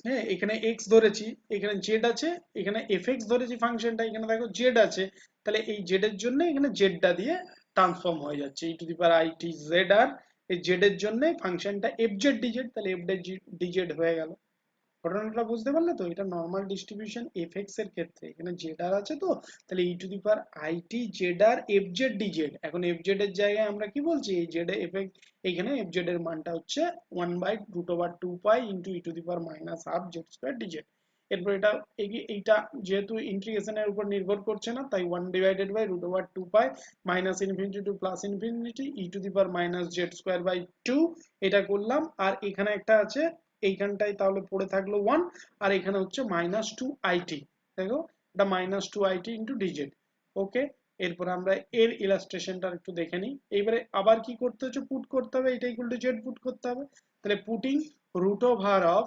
হ্যাঁ এখানে x ধরেছি, এখানে z আছে, এখানে fx ধরেছি ফাংশনটা, এখানে দেখো z আছে, তাহলে এই z এর জন্য এখানে z টা দিয়ে ট্রান্সফর্ম হয়ে যাচ্ছে e to the power i t z, আর এই z এর জন্য ফাংশনটা fz dz, তাহলে f dz হয়ে গেল। ঘটনাটা বুঝতে পারলে তো, এটা নর্মাল ডিস্ট্রিবিউশন fx এর ক্ষেত্রে এখানে জেডার আছে তো, তাহলে e to the power it z r fz dz, এখন fz এর জায়গায় আমরা কি বলছি এই জেড fx, এখানে fz এর মানটা হচ্ছে 1/√2 পাই into e to the power minus half Z square dz। এরপর এটা এইটা যেহেতু ইন্টিগ্রেশনের উপর নির্ভর করছে না, তাই 1/√2 pi minus infinity to plus infinity e to the power minus z square by 2, এটা করলাম। আর এখানে একটা আছে এইখানটায় তাহলে পড়ে থাকলো 1, আর এখানে হচ্ছে মাইনাস 2it, দেখো এটা মাইনাস 2it ইন্টু ডিজেড। ওকে, এরপর আমরা এর ইলাস্ট্রেশনটা একটু দেখে নিই। এইবারে আবার কি করতে হচ্ছে, পুট করতে হবে, এটা ইকুয়াল টু জেড পুট করতে হবে। তাহলে পুটিং রুট ওভার অফ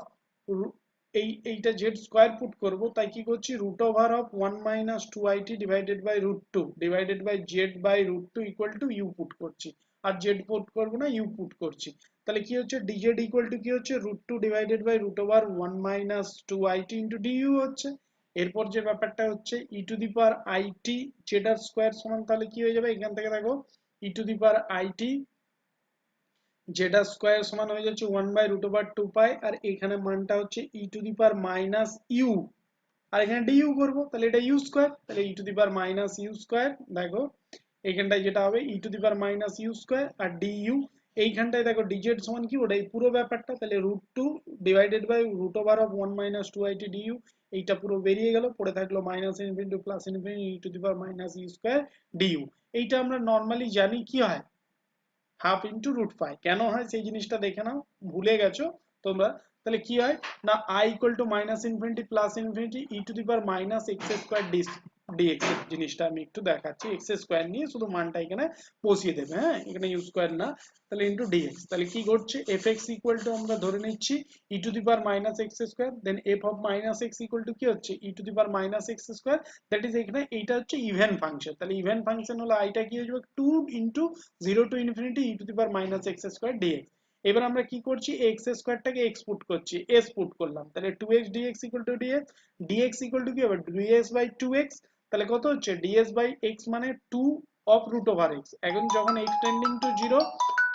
এইটা জেড স্কোয়ার পুট করব, তাই কি করছি root over of 1 minus 2it divided by √2 divided by z by √2 equal to u put করছি, আর জেড পুট করবো না ইউ পুট করছি। তাহলে কি হচ্ছে dz ইকুয়াল টু কি হচ্ছে √2 divided by root over 1 minus 2it into du হচ্ছে। এরপর যে ব্যাপারটা হচ্ছে e to the power it z r square সমান, তাহলে কি হয়ে যাবে এখান থেকে দেখো e to the power it z r square সমান হয়ে যাচ্ছে 1/√2 পাই, আর এখানে মানটা হচ্ছে e to the power minus u, আর এখানে ডিইউ করবো, তাহলে এটা ইউ স্কোয়ার, তাহলে e to the power minus u square, দেখো এইখানটায় যেটা হবে e to the power minus u square আর ডিইউ, এইখানটায় দেখো ডিজেড সমান কি ওটাই পুরো ব্যাপারটা, তাহলে √2 divided by root over of 1 minus 2it du, এইটা পুরো বেরিয়ে গেল, পড়ে থাকলো minus infinity plus infinity e to the power minus u square du. এইটা আমরা নর্মালি জানি কি হয় হাফ ইন্টু √5, কেন হয় সেই জিনিসটা দেখে নাও, ভুলে গেছো তোমরা। তাহলে কি হয় না i equal to minus infinity plus infinity e to the power minus x square dx, জিনিসটা আমি একটু দেখাচ্ছি, এক্স স্কোয়ার নিয়ে শুধু মানটা এখানে বসিয়ে দেবে, হ্যাঁ এখানে ইউ স্কোয়ার না, তাহলে ইন্টু ডিএক্স। তাহলে কি ঘটছে এফ এক্স ইকুয়াল টু আমরা ধরে নিচ্ছি e to the power minus x square, then f of minus x equal to কি হচ্ছে e to the power minus x square, that is এখানে এইটা হচ্ছে ইভেন ফাংশন, তাহলে ইভেন ফাংশন হলো আইটা কি হয়ে যাবে 2 into 0 to infinity e to the power minus x square d x. এবার আমরা কি করছি এক্স স্কোয়ারটাকে এক্স পুট করছি, এস পুট করলাম, তাহলে 2x dx equal two dx, dx equal to কি হবে ds বাই 2x, তাহলে কত হচ্ছে ds বাই x মানে 2 অফ রুট ওভার x, এখন যখন x টেন্ডিং টু 0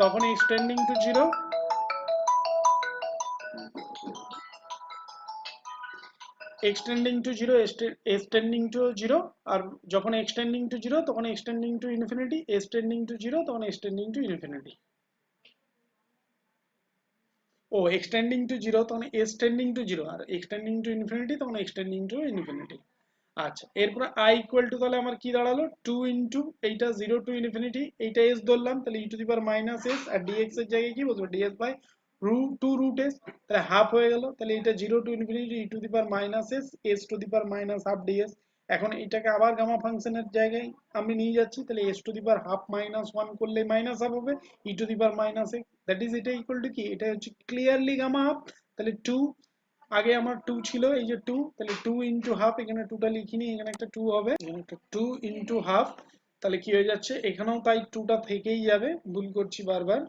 তখন x tending to 0 extending to 0 extending to 0, আর যখন extending to 0 তখন extending to infinity, extending to 0 তখন extending to infinity, O extending to 0 তখন extending to 0 R extending to infinity তখন extending to infinity। আচ্ছা এরপর i equal two তাহলে আমার কি দাঁড়ালো 2 ইনটু এইটা 0 টু ইনফিনিটি, এইটা s ধরলাম, তাহলে e to the power minus s, আর dx এর জায়গায় কি বসবে ds বাই √2 তাহলে হাফ হয়ে গেল, তাহলে এটা 0 to infinity e to the power minus s s to the power minus half ds। এখন এটাকে আবার গামা ফাংশনের জায়গায় আমি নিয়ে যাচ্ছি, তাহলে s to the power half minus 1 করলে মাইনাস হাফ হবে e to the power minus x, that is এটা ইকুয়াল টু কি এটা হচ্ছে ক্লিয়ারলি গামা হাফ, তাহলে 2 আগে আমার 2 ছিল এই যে 2, তাহলে 2 ইনটু হাফ, এখানে 2টা লিখিনি, এখানে একটা 2 হবে, এখানে একটা 2 ইনটু হাফ, তাহলে কি হয়ে যাচ্ছে এখানেও তাই 2টা থেকেই যাবে, ভুল করছি বারবার,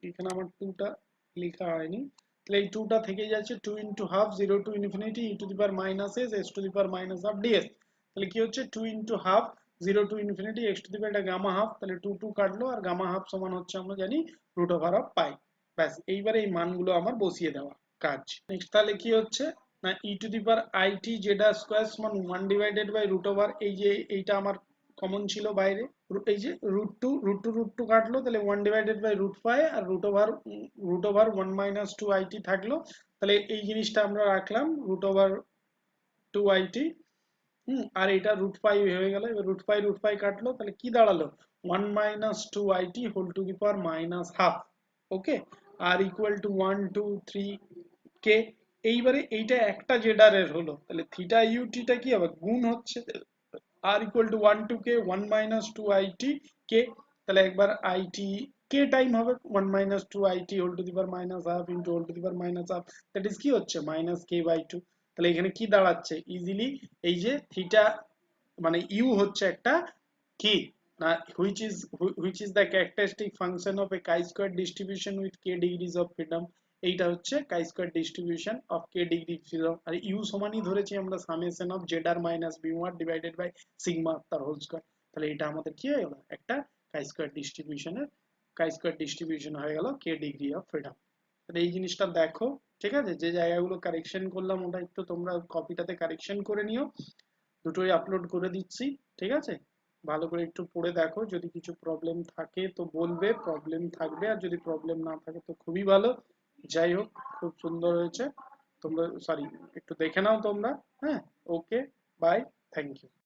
এখানে আমার 2টা লেখা হয়নি, তাহলে এই 2টা থেকেই যাচ্ছে 2 into half 0 to infinity e to the power minus s s to the power minus half ds, তাহলে কি হচ্ছে 2 into half, 0 to infinity x to the power এটা গামা হাফ, তাহলে 2 2 কাটলো, আর গামা হাফ সমান হচ্ছে আমরা জানি রুট ওভার অফ পাই। ব্যাস, এইবারে এই মানগুলো আমার বসিয়ে দেওয়া কাজ। নেক্সট তাহলে কি হচ্ছে না e to the power i t z square সমান 1 ডিভাইডেড বাই রুট ওভার, এই যে এইটা আমার কমন ছিল বাইরে, এই যে রুট টু কাটলো, তাহলে 1 ডিভাইডেড বাই রুট 5 আর রুট ওভার 1 মাইনাস 2 আইটি থাকলো, তাহলে এই জিনিসটা আমরা রাখলাম রুট ওভার 2 আইটি। আর এটা √5 হয়ে গেল। এবার √5 কাটলো, তাহলে কি দাঁড়ালো 1 minus 2 IT whole to the power minus half. Okay, আর ইকুয়াল টু 1 2 3 কে। এইবারে এইটা একটা জেডার এর হলো, তাহলে থিটা ইউটিটা কি হবে গুণ হচ্ছে, আর ইকুয়াল টু 1 2 কে 1 মাইনাস 2 আইটি কে, তাহলে একবার আইটি কে টাইম হবে 1 minus 2 IT whole to the power minus half into whole to the power minus half, that is কি হচ্ছে মাইনাস কে বাই 2। তাহলে এখানে কি দাঁড়াচ্ছে ইজিলি, এই যে থিটা মানে ইউ হচ্ছে একটা কি না which is the characteristic function of a chi-square distribution with k degrees of freedom। এইটা হচ্ছে chi-square distribution of k degree freedom। আর ইউ সমানই ধরেছি আমরা সামেশন অফ জেড মাইনাস বিউ আর ডিভাইডেড বাই সিগমা তার হোল স্কয়ার। তাহলে এটা আমাদের কি হয়ে গেল একটা chi-square distribution হয়ে গেল k ডিগ্রি অফ ফ্রিডম। তাহলে এই জিনিসটা দেখো, ঠিক আছে, যে জায়গাগুলো কারেকশন করলাম ওটা একটু তোমরা কপিটাতে কারেকশন করে নিও, দুটোই আপলোড করে দিচ্ছি, ঠিক আছে। ভালো করে একটু পড়ে দেখো, যদি কিছু প্রবলেম থাকে তো বলবে, প্রবলেম থাকবে, আর যদি প্রবলেম না থাকে তো খুবই ভালো। যাই হোক, খুব সুন্দর হয়েছে, তোমরা সরি একটু দেখে নাও তোমরা। হ্যাঁ, ওকে, বাই, থ্যাংক ইউ।